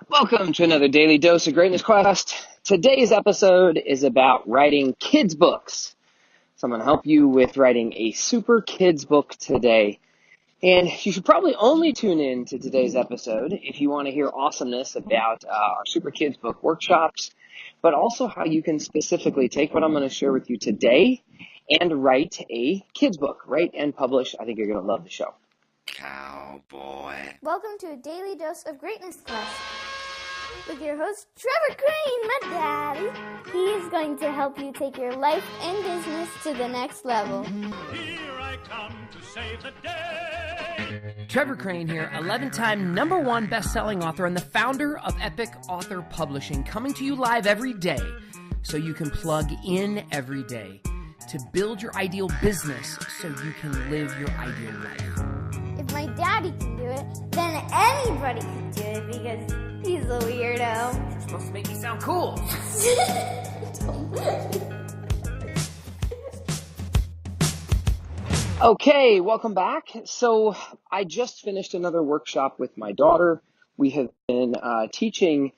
Welcome to another daily dose of greatness quest. Today's episode is about writing kids books. So I'm going to help you with writing a super kids book today. And you should probably only tune in to today's episode if you want to hear awesomeness about our super kids book workshops, but also how you can specifically take what I'm going to share with you today and write a kids book, write and publish. I think you're going to love the show. Cowboy. Welcome to a daily dose of greatness quest with your host, Trevor Crane, my daddy. He is going to help you take your life and business to the next level. Here I come to save the day. Trevor Crane here, 11-time #1 best-selling author and the founder of Epic Author Publishing, coming to you live every day so you can plug in every day to build your ideal business so you can live your ideal life. If my daddy can do it, then anybody can do it because he's a weirdo. You're supposed to make me sound cool. Okay, welcome back. So I just finished another workshop with my daughter. We have been teaching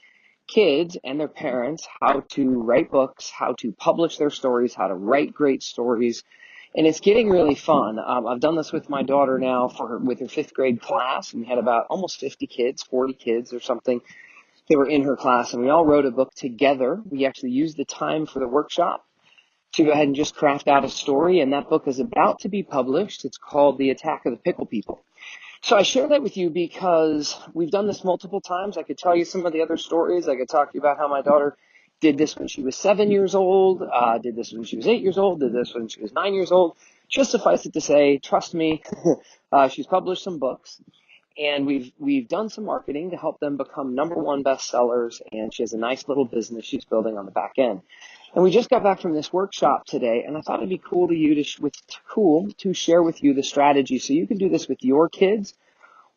kids and their parents how to write books, how to publish their stories, how to write great stories. And it's getting really fun. I've done this with my daughter now with her 5th grade class, and we had about almost 50 kids, 40 kids or something. They were in her class, and we all wrote a book together. We actually used the time for the workshop to go ahead and just craft out a story, and that book is about to be published. It's called The Attack of the Pickle People. So I share that with you because we've done this multiple times. I could tell you some of the other stories. I could talk to you about how my daughter did this when she was 7 years old, did this when she was 8 years old, did this when she was 9 years old. Just suffice it to say, trust me, she's published some books, and we've done some marketing to help them become #1 bestsellers, and she has a nice little business she's building on the back end. And we just got back from this workshop today, and I thought it'd be cool to share with you the strategy so you can do this with your kids.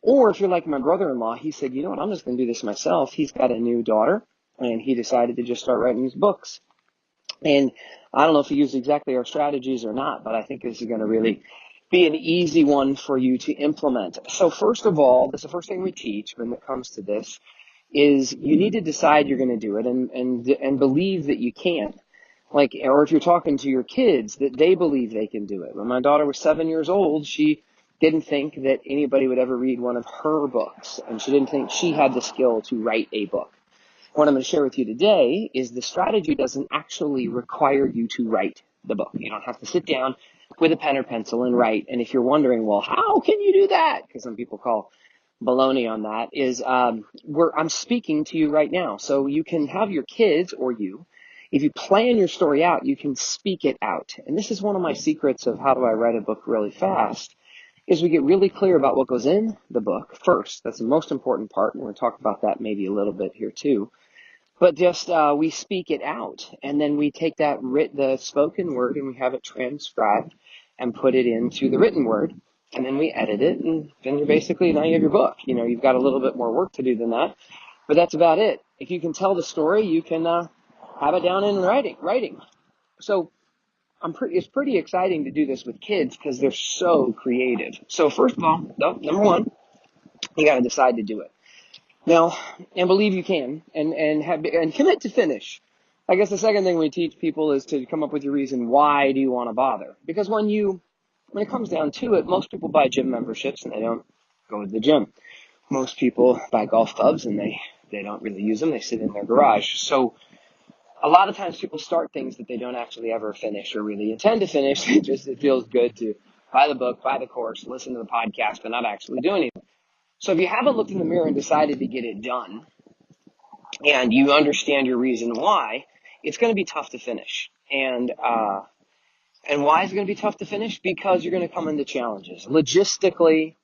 Or if you're like my brother-in-law, he said, you know what, I'm just going to do this myself. He's got a new daughter, and he decided to just start writing these books. And I don't know if he used exactly our strategies or not, but I think this is going to really be an easy one for you to implement. So first of all, that's the first thing we teach when it comes to this, is you need to decide you're going to do it and believe that you can. Or if you're talking to your kids, that they believe they can do it. When my daughter was 7 years old, she didn't think that anybody would ever read one of her books, and she didn't think she had the skill to write a book. What I'm going to share with you today is the strategy doesn't actually require you to write the book. You don't have to sit down with a pen or pencil and write. And if you're wondering, well, how can you do that? Because some people call baloney on that, I'm speaking to you right now. So you can have your kids or you, if you plan your story out, you can speak it out. And this is one of my secrets of how do I write a book really fast, is we get really clear about what goes in the book first. That's the most important part. And we're going to talk about that maybe a little bit here too. But just we speak it out, and then we take the spoken word, and we have it transcribed and put it into the written word, and then we edit it, and then now you have your book. You know, you've got a little bit more work to do than that, but that's about it. If you can tell the story, you can have it down in writing. So it's pretty exciting to do this with kids because they're so creative. So first of all, #1, you got to decide to do it. Now, and believe you can, and commit to finish. I guess the second thing we teach people is to come up with your reason. Why do you want to bother? Because when it comes down to it, most people buy gym memberships and they don't go to the gym. Most people buy golf clubs and they don't really use them. They sit in their garage. So a lot of times people start things that they don't actually ever finish or really intend to finish. It feels good to buy the book, buy the course, listen to the podcast, but not actually do anything. So if you haven't looked in the mirror and decided to get it done, and you understand your reason why, it's going to be tough to finish. And why is it going to be tough to finish? Because you're going to come into challenges. Logistically,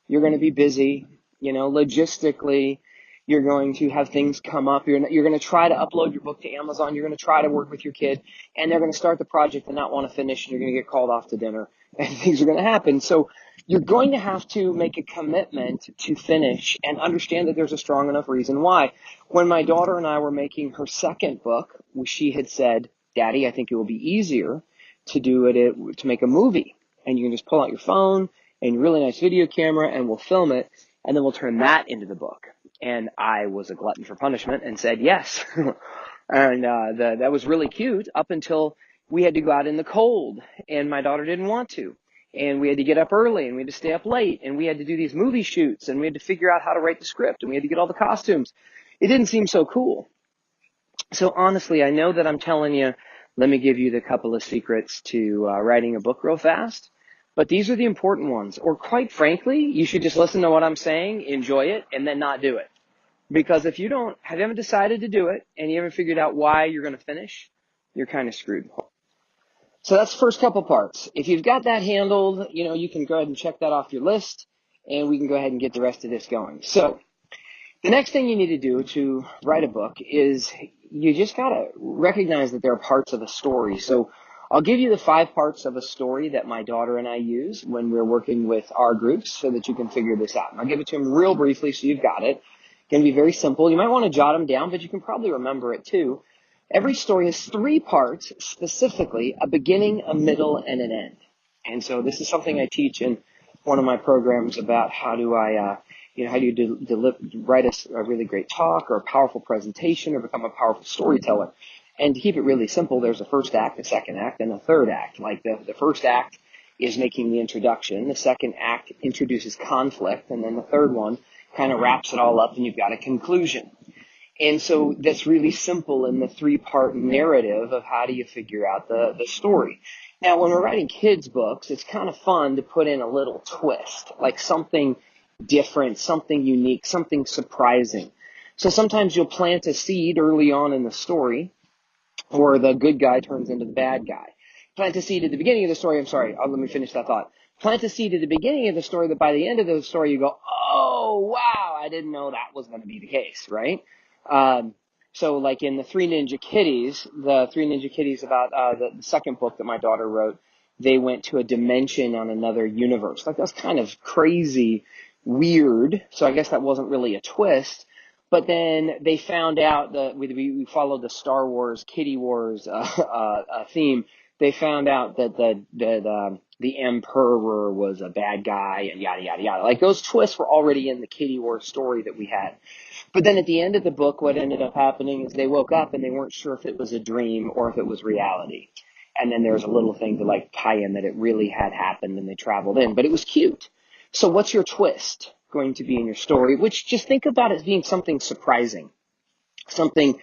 you're going to be busy. Logistically, you're going to have things come up. You're going to try to upload your book to Amazon. You're going to try to work with your kid, and they're going to start the project and not want to finish, and you're going to get called off to dinner, and things are going to happen. So you're going to have to make a commitment to finish and understand that there's a strong enough reason why. When my daughter and I were making her second book, she had said, Daddy, I think it will be easier to make a movie. And you can just pull out your phone and a really nice video camera, and we'll film it, and then we'll turn that into the book. And I was a glutton for punishment and said yes. And that was really cute up until we had to go out in the cold and my daughter didn't want to. And we had to get up early and we had to stay up late and we had to do these movie shoots and we had to figure out how to write the script and we had to get all the costumes. It didn't seem so cool. So honestly, I know that I'm telling you, let me give you the couple of secrets to writing a book real fast. But these are the important ones. Or quite frankly, you should just listen to what I'm saying, enjoy it, and then not do it. Because if you haven't decided to do it and you haven't figured out why you're going to finish, you're kind of screwed. So that's the first couple parts. If you've got that handled, you can go ahead and check that off your list and we can go ahead and get the rest of this going. So the next thing you need to do to write a book is you just got to recognize that there are parts of a story. So I'll give you the 5 parts of a story that my daughter and I use when we're working with our groups so that you can figure this out. And I'll give it to them real briefly so you've got it. It's going to be very simple. You might want to jot them down, but you can probably remember it too. Every story has 3 parts, specifically a beginning, a middle, and an end. And so this is something I teach in one of my programs about how do you write a really great talk or a powerful presentation or become a powerful storyteller. And to keep it really simple, there's a first act, a second act, and a third act. Like the first act is making the introduction. The second act introduces conflict. And then the third one kind of wraps it all up and you've got a conclusion. And so that's really simple in the 3-part narrative of how do you figure out the story. Now, when we're writing kids' books, it's kind of fun to put in a little twist, like something different, something unique, something surprising. So sometimes you'll plant a seed early on in the story, or the good guy turns into the bad guy. Plant a seed at the beginning of the story. Let me finish that thought. Plant a seed at the beginning of the story that by the end of the story you go, oh, wow, I didn't know that was going to be the case, right? So like in the Three Ninja Kitties about the second book that my daughter wrote, they went to a dimension on another universe. Like that's kind of crazy, weird. So I guess that wasn't really a twist. But then they found out that we followed the Star Wars Kitty Wars theme. They found out that the Emperor was a bad guy and yada yada yada. Like those twists were already in the Kitty Wars story that we had. But then at the end of the book, what ended up happening is they woke up and they weren't sure if it was a dream or if it was reality. And then there was a little thing to like tie in that it really had happened and they traveled in. But it was cute. So what's your twist going to be in your story? Which just think about it as being something surprising, something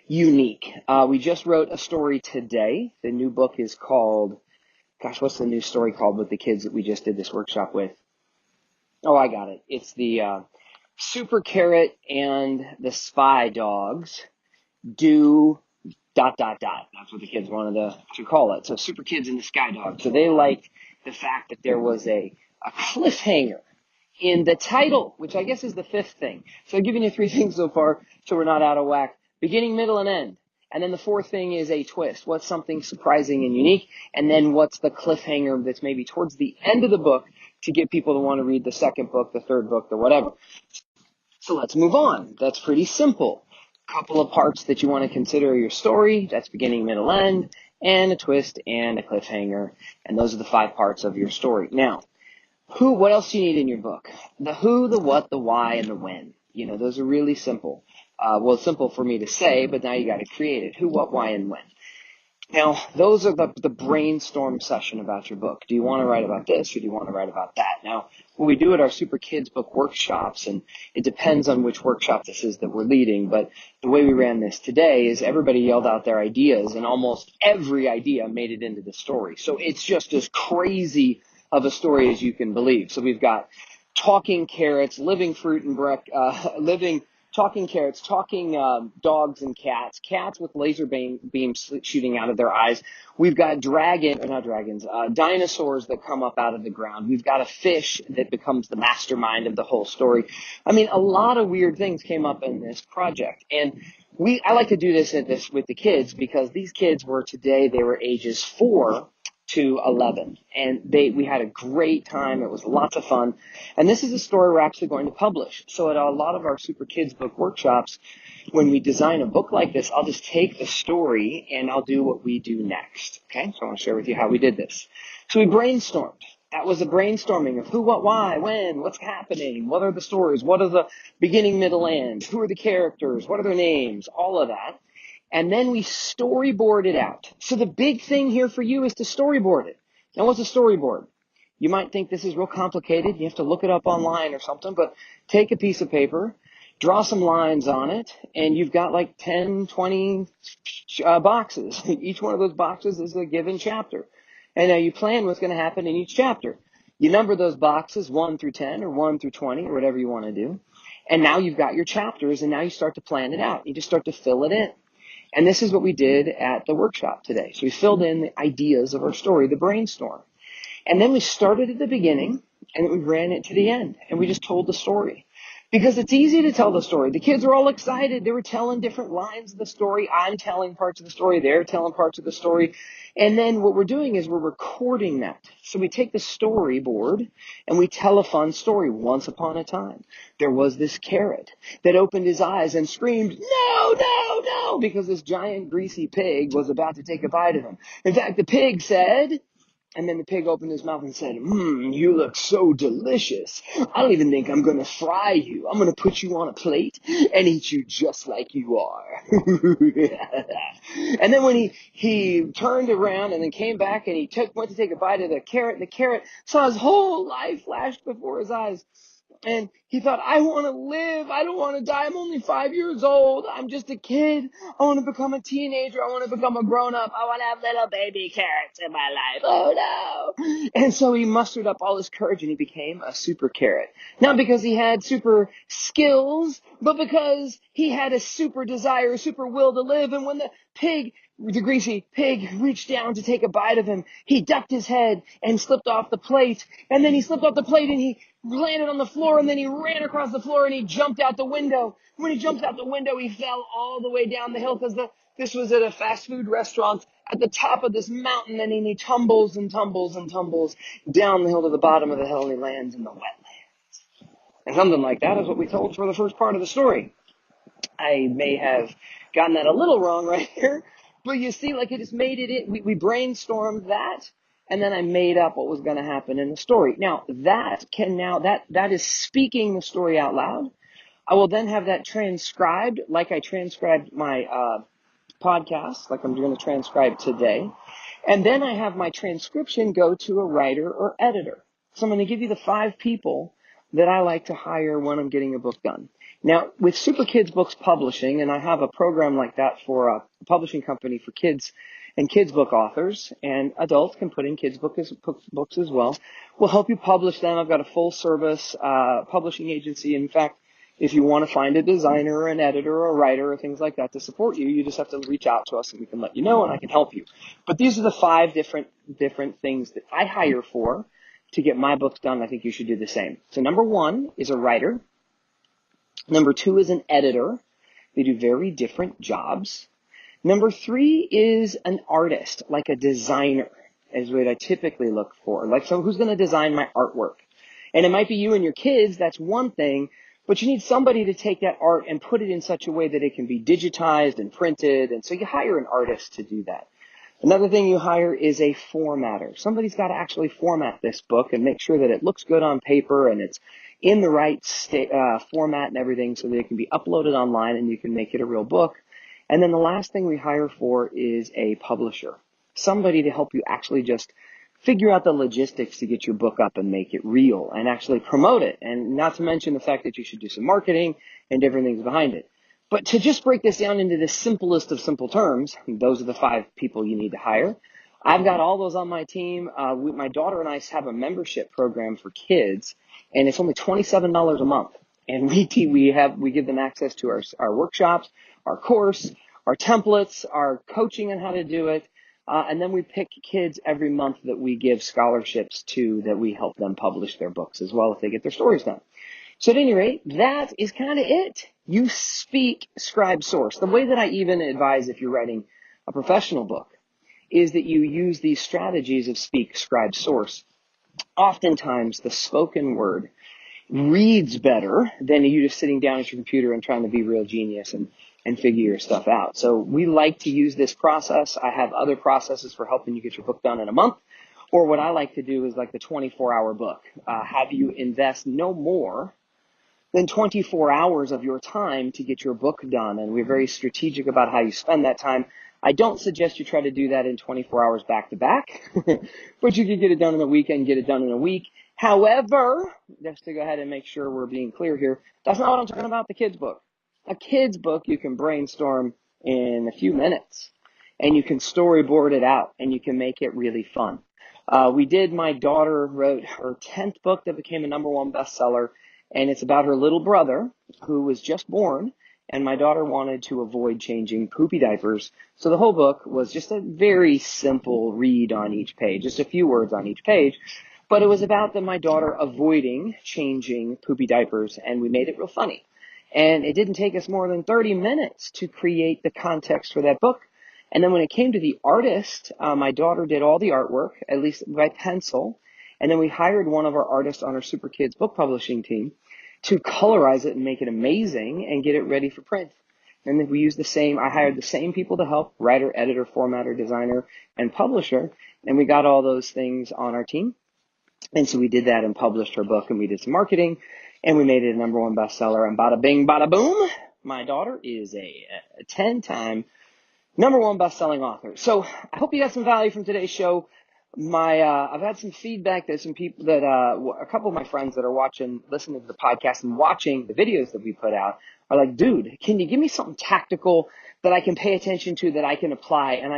unique. We just wrote a story today. The new book is called, what's the new story called with the kids that we just did this workshop with? Oh, I got it. It's the Super Carrot and the Spy Dogs do ... That's what the kids wanted to call it. So Super Kids and the Sky Dogs. So they liked the fact that there was a cliffhanger in the title, which I guess is the 5th thing. So I'm giving you 3 things so far so we're not out of whack. Beginning, middle, and end. And then the 4th thing is a twist. What's something surprising and unique? And then what's the cliffhanger that's maybe towards the end of the book to get people to want to read the 2nd book, the 3rd book, the whatever. So let's move on. That's pretty simple. Couple of parts that you want to consider your story. That's beginning, middle, end, and a twist and a cliffhanger. And those are the 5 parts of your story. Now, what else do you need in your book? The who, the what, the why, and the when. Those are really simple. It's simple for me to say, but now you got to create it. Who, what, why, and when. Now, those are the brainstorm session about your book. Do you want to write about this or do you want to write about that? Now, when we do at our Super Kids book workshops, and it depends on which workshop this is that we're leading, but the way we ran this today is everybody yelled out their ideas, and almost every idea made it into the story. So it's just as crazy of a story as you can believe. So we've got talking carrots, living fruit and talking carrots, talking dogs and cats with laser beams shooting out of their eyes. We've got dinosaurs that come up out of the ground. We've got a fish that becomes the mastermind of the whole story. I mean, a lot of weird things came up in this project. And I like to do this with the kids because these kids were ages 4 to 11. And we had a great time. It was lots of fun. And this is a story we're actually going to publish. So at a lot of our Super Kids book workshops, when we design a book like this, I'll just take the story and I'll do what we do next. Okay? So I want to share with you how we did this. So we brainstormed. That was a brainstorming of who, what, why, when, what's happening, what are the stories, what are the beginning, middle, end, who are the characters, what are their names, all of that. And then we storyboard it out. So the big thing here for you is to storyboard it. Now, what's a storyboard? You might think this is real complicated. You have to look it up online or something, but take a piece of paper, draw some lines on it, and you've got like 10, 20 boxes. Each one of those boxes is a given chapter. And now you plan what's going to happen in each chapter. You number those boxes 1 through 10 or 1 through 20 or whatever you want to do. And now you've got your chapters, and now you start to plan it out. You just start to fill it in. And this is what we did at the workshop today. So we filled in the ideas of our story, the brainstorm. And then we started at the beginning, and we ran it to the end, and we just told the story. Because it's easy to tell the story. The kids were all excited. They were telling different lines of the story. I'm telling parts of the story. They're telling parts of the story. And then what we're doing is we're recording that. So we take the storyboard and we tell a fun story. Once upon a time, there was this carrot that opened his eyes and screamed, "No, no, no," because this giant greasy pig was about to take a bite of him. In fact, the pig said... And then the pig opened his mouth and said, "You look so delicious. I don't even think I'm going to fry you. I'm going to put you on a plate and eat you just like you are." And then when he turned around and then came back and he went to take a bite of the carrot saw his whole life flashed before his eyes. And he thought, "I want to live. I don't want to die. I'm only 5 years old. I'm just a kid. I want to become a teenager. I want to become a grown-up. I want to have little baby carrots in my life. Oh, no." And so he mustered up all his courage and he became a super carrot. Not because he had super skills, but because he had a super desire, a super will to live. And when the greasy pig reached down to take a bite of him, he ducked his head and slipped off the plate. And then he slipped off the plate and he landed on the floor, and then he ran across the floor and he jumped out the window. When he jumped out the window, he fell all the way down the hill because this was at a fast food restaurant at the top of this mountain, and he tumbles and tumbles and tumbles down the hill to the bottom of the hill, and he lands in the wetland. And something like that is what we told for the first part of the story. I may have gotten that a little wrong right here, but you see, like, it just made it, we brainstormed that, and then I made up what was going to happen in the story. Now, that is speaking the story out loud. I will then have that transcribed, like I transcribed my podcast, like I'm going to transcribe today. And then I have my transcription go to a writer or editor. So I'm going to give you the 5 people that I like to hire when I'm getting a book done. Now, with Super Kids Books Publishing, and I have a program like that for a publishing company for kids and kids book authors, and adults can put in kids books as well. We'll help you publish them. I've got a full service publishing agency. In fact, if you want to find a designer or an editor or a writer or things like that to support you, you just have to reach out to us and we can let you know and I can help you. But these are the 5 different things that I hire for to get my books done. I think you should do the same. So number 1 is a writer. Number 2 is an editor. They do very different jobs. Number 3 is an artist, like a designer, is what I typically look for. Like someone who's going to design my artwork. And it might be you and your kids, that's one thing, but you need somebody to take that art and put it in such a way that it can be digitized and printed. And so you hire an artist to do that. Another thing you hire is a formatter. Somebody's got to actually format this book and make sure that it looks good on paper and it's in the right format and everything so that it can be uploaded online and you can make it a real book. And then the last thing we hire for is a publisher. Somebody to help you actually just figure out the logistics to get your book up and make it real and actually promote it. And not to mention the fact that you should do some marketing and different things behind it. But to just break this down into the simplest of simple terms, those are the 5 people you need to hire. I've got all those on my team. My daughter and I have a membership program for kids, and it's only $27 a month. And we give them access to our workshops, our course, our templates, our coaching on how to do it. And then we pick kids every month that we give scholarships to that we help them publish their books as well if they get their stories done. So at any rate, that is kind of it. You speak, scribe, source. The way that I even advise if you're writing a professional book is that you use these strategies of speak, scribe, source. Oftentimes, the spoken word reads better than you just sitting down at your computer and trying to be real genius and figure your stuff out. So we like to use this process. I have other processes for helping you get your book done in a month. Or what I like to do is like the 24-hour book. Have you invest no more than 24 hours of your time to get your book done. And we're very strategic about how you spend that time. I don't suggest you try to do that in 24 hours back to back, but you can get it done in a weekend, get it done in a week. However, just to go ahead and make sure we're being clear here, that's not what I'm talking about, the kids book. A kids book you can brainstorm in a few minutes, and you can storyboard it out, and you can make it really fun. My daughter wrote her 10th book that became a #1 bestseller, and it's about her little brother who was just born, and my daughter wanted to avoid changing poopy diapers. So the whole book was just a very simple read on each page, just a few words on each page. But it was about my daughter avoiding changing poopy diapers, and we made it real funny. And it didn't take us more than 30 minutes to create the context for that book. And then when it came to the artist, my daughter did all the artwork, at least by pencil. And then we hired one of our artists on our Super Kids book publishing team to colorize it and make it amazing and get it ready for print. And then I hired the same people to help, writer, editor, formatter, designer, and publisher. And we got all those things on our team. And so we did that and published her book, and we did some marketing, and we made it a #1 bestseller. And bada bing, bada boom, my daughter is a 10-time #1 best-selling author. So I hope you got some value from today's show. I've had some feedback that some people that, a couple of my friends that are listening to the podcast and watching the videos that we put out are like, dude, can you give me something tactical that I can pay attention to, that I can apply, and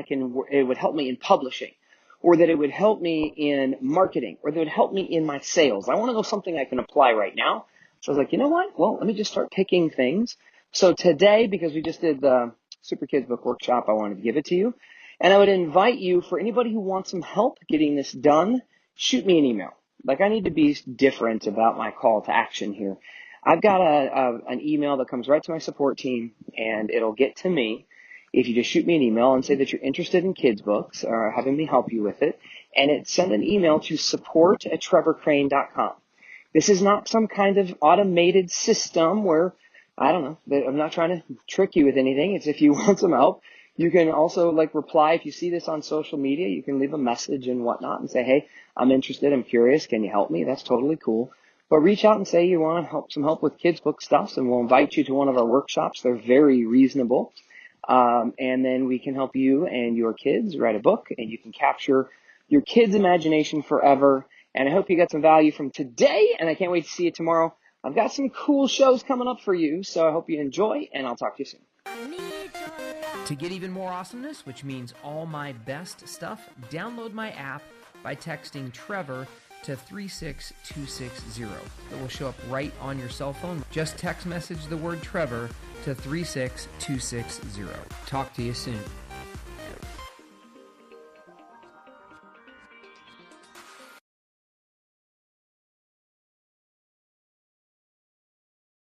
it would help me in publishing, or that it would help me in marketing, or that it would help me in my sales. I want to know something I can apply right now. So I was like, you know what? Well, let me just start picking things. So today, because we just did the Super Kids Book Workshop, I wanted to give it to you. And I would invite you, for anybody who wants some help getting this done, shoot me an email. Like, I need to be different about my call to action here. I've got an email that comes right to my support team, and it'll get to me if you just shoot me an email and say that you're interested in kids books or having me help you with it. And send an email to support@trevorcrane.com. This is not some kind of automated system where, I don't know, I'm not trying to trick you with anything. It's if you want some help. You can also reply. If you see this on social media, you can leave a message and whatnot and say, hey, I'm interested. I'm curious. Can you help me? That's totally cool. But reach out and say you want some help with kids book stuff, and we'll invite you to one of our workshops. They're very reasonable. And then we can help you and your kids write a book, and you can capture your kids' imagination forever. And I hope you got some value from today, and I can't wait to see you tomorrow. I've got some cool shows coming up for you, so I hope you enjoy, and I'll talk to you soon. To get even more awesomeness, which means all my best stuff, download my app by texting Trevor to 36260. It will show up right on your cell phone. Just text message the word Trevor to 36260. Talk to you soon.